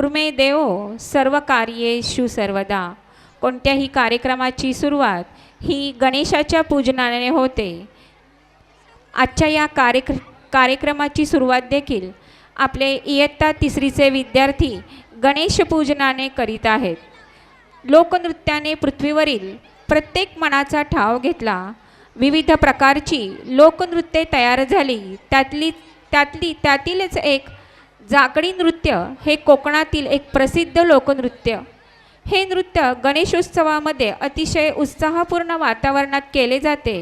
कुर्मे देवो सर्व कार्येषु सर्वदा. कोणत्याही कार्यक्रमाची सुरुवात ही गणेशाच्या पूजनाने होते. आजच्या या कार्यक्रमाची सुरुवात देखील आपले इयत्ता तिसरीचे विद्यार्थी गणेश पूजनाने करीत आहेत. लोकनृत्याने पृथ्वीवरील प्रत्येक मनाचा ठाव घेतला. विविध प्रकारची लोकनृत्ये तयार झाली. त्यातीलच एक जागडी नृत्य हे कोकणातील एक प्रसिद्ध लोकनृत्य. हे नृत्य गणेशोत्सवामध्ये अतिशय उत्साहपूर्ण वातावरणात केले जाते.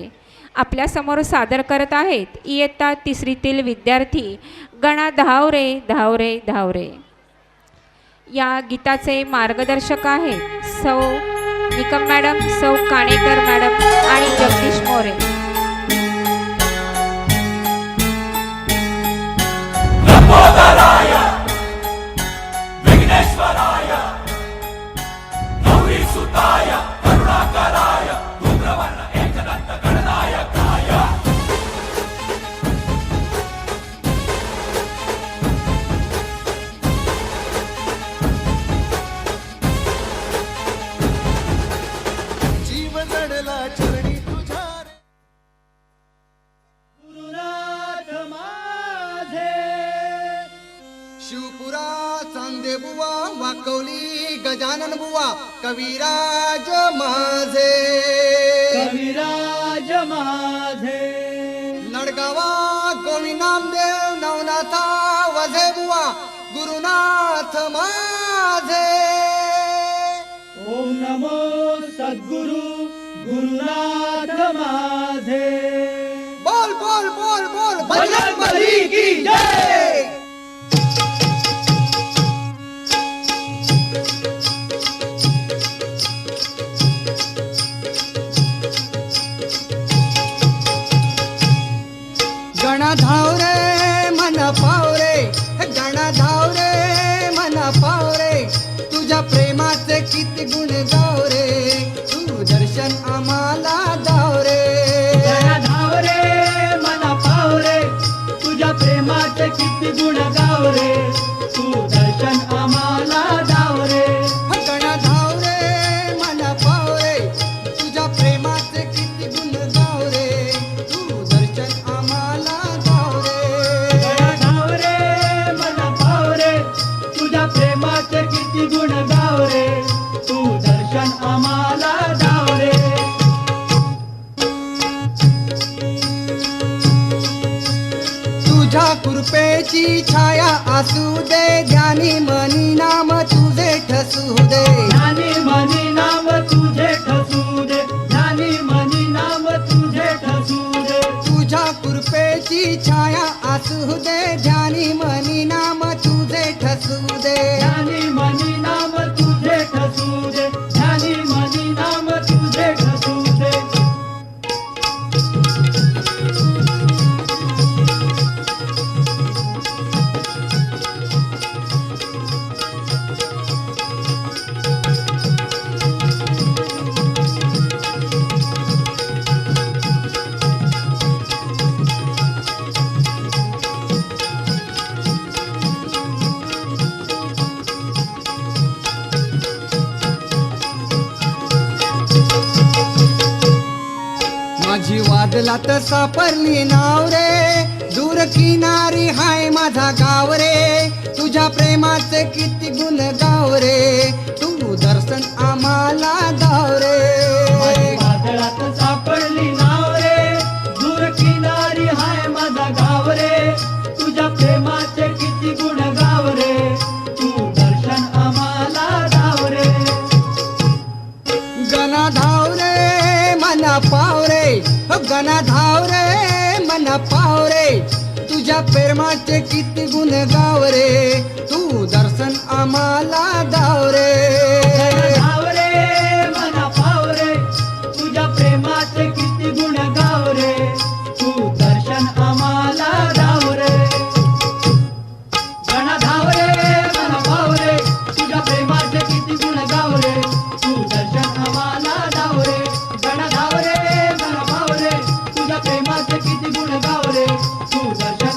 आपल्यासमोर सादर करत आहेत इयत्ता तिसरीतील विद्यार्थी गणा धावरे धावरे धावरे. या गीताचे मार्गदर्शक आहेत सौ निकम मॅडम, सौ काणेकर मॅडम आणि जगदीश मोरे. शिवपुरा चांदे बुवा वाकवली गजानन बुवा कविराज माझे, कविराज माझे. नडगावा गोविंद नामदेव नवनाथा वझे बुवा गुरुनाथ माझे. ओम नमो सद्गुरु गुरुनाथ माझे. बोल बोल बोल बोल बजरंग बली की जय. गणा धाव रे मन पाव रे, गणा धाव रे मन पाव रे. तुझ्या प्रेमाचे किती गुण गाव रे, तू दर्शन आम्हाला दाव रे. गणा धाव रे मन पाव रे, तुझ्या प्रेमाचे किती गुण गाव रे, तू दर्शन आम्हाला दाव रे. गणा धाव रे मन पाव रे, तुझ्या प्रेमाचे किती गुण गाव रे, तू दर्शन आम्हाला दाव रे. गणा धाव रे मन पाव रे, तुझ्या प्रेमाचे किती गुण गाव रे, तू दर्शन आम्हाला दाव रे. तुझ्या कृपेची छाया असू दे, ध्यानी मनी नाम तुझे ठसू दे. ध्यानी मनी नाम तुझे ठसू दे, ध्यानी मनी नाम तुझे ठसू दे. तुझ्या कृपेची छाया असू दे, ध्यानी मनी नाम तुझे ठसू दे. ध्यानी मनी नाम तुझे ठसू दे, ध्यानी मनी नाम तुझे ठसू दे. माझी वादलात सापडली नाव रे, दूर किनारी हाय माझा गाव रे. तुझ्या प्रेमाचे किती गुण गाव रे, तू दर्शन आम्हाला दाव रे. वादळात सापडली नाव रे, दूर किनारी हाय माझा गाव रे. तुझ्या प्रेमाचे किती गुण गाव रे, तू दर्शन आम्हाला दाव रे. गणा धाव रे मन पाव रे, गणा धाव रे मन पाव रे. तुझ्या प्रेमाचे किती गुण गाव रे, तू दर्शन आम्हाला दाव रे. धाव रे मन पाव रे, तुझ्या प्रेमाचे किती गुण गाव रे, तू दर्शन आम्हाला दाव रे. गणा धाव रे मन पाव रे, तुझ्या प्रेमाचे किती गुण गाव रे, तू दर्शन आम्हाला दाव रे. गणा धाव रे मन पाव रे, तुझ्या प्रेमाचे किती गुण गाव रे, तू दर्शन